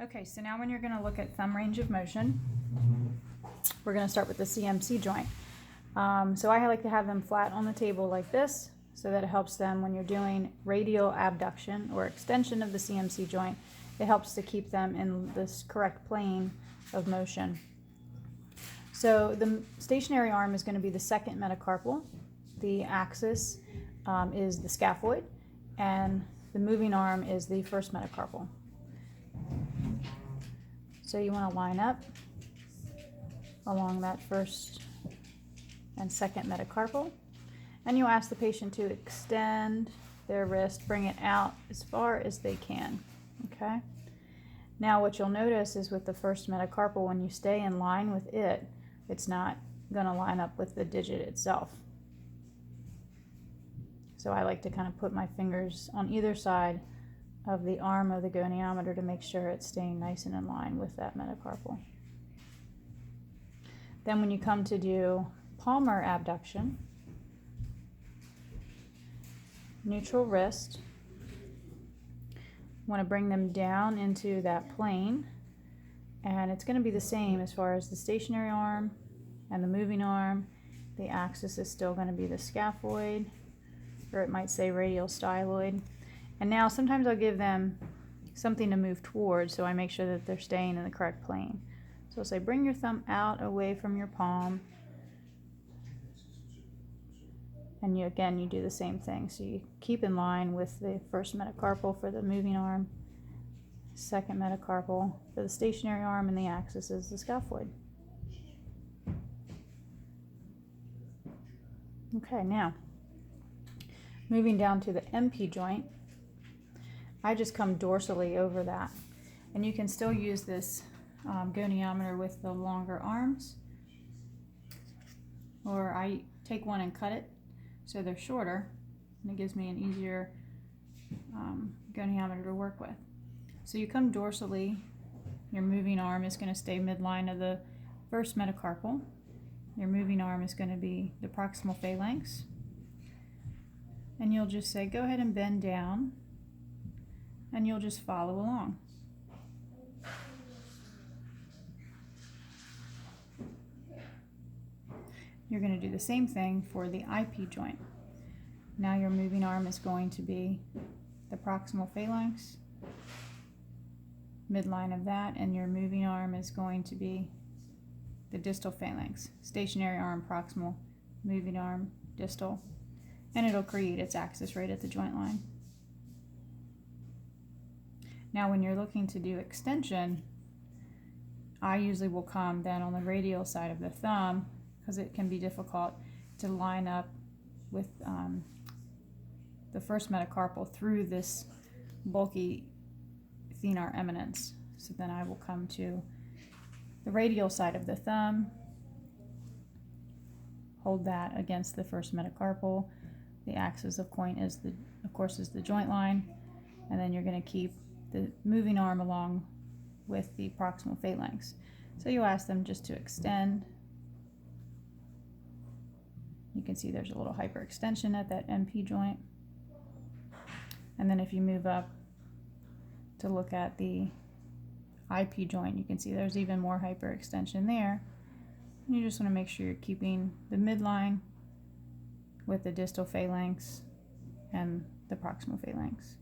Okay, so now when you're going to look at thumb range of motion, we're going to start with the CMC joint. So I like to have them flat on the table like this, so that it helps them when you're doing radial abduction or extension of the CMC joint. It helps to keep them in this correct plane of motion. So the stationary arm is going to be the second metacarpal. The axis is the scaphoid, and the moving arm is the first metacarpal. So you want to line up along that first and second metacarpal, and you ask the patient to extend their wrist, bring it out as far as they can. Okay. Now what you'll notice is with the first metacarpal, when you stay in line with it, it's not going to line up with the digit itself. So I like to kind of put my fingers on either side of the arm of the goniometer to make sure it's staying nice and in line with that metacarpal. Then when you come to do palmar abduction, neutral wrist, want to bring them down into that plane, and it's going to be the same as far as the stationary arm and the moving arm. The axis is still going to be the scaphoid, or it might say radial styloid. And now sometimes I'll give them something to move towards, so I make sure that they're staying in the correct plane. So I'll say bring your thumb out away from your palm, and you do the same thing. So you keep in line with the first metacarpal for the moving arm, second metacarpal for the stationary arm, and the axis is the scaphoid. Okay, now moving down to the MP joint, I just come dorsally over that, and you can still use this goniometer with the longer arms, or I take one and cut it so they're shorter, and it gives me an easier goniometer to work with. So you come dorsally, your moving arm is going to stay midline of the first metacarpal, your moving arm is going to be the proximal phalanx, and you'll just say go ahead and bend down, and you'll just follow along. You're going to do the same thing for the IP joint. Now your moving arm is going to be the proximal phalanx, midline of that, and your moving arm is going to be the distal phalanx. Stationary arm proximal, moving arm distal, and it'll create its axis right at the joint line. Now when you're looking to do extension, I usually will come then on the radial side of the thumb, because it can be difficult to line up with the first metacarpal through this bulky thenar eminence. So then I will come to the radial side of the thumb, hold that against the first metacarpal. The axis of course is the joint line, and then you're going to keep the moving arm along with the proximal phalanx. So you ask them just to extend. You can see there's a little hyperextension at that MP joint. And then if you move up to look at the IP joint, you can see there's even more hyperextension there. And you just want to make sure you're keeping the midline with the distal phalanx and the proximal phalanx.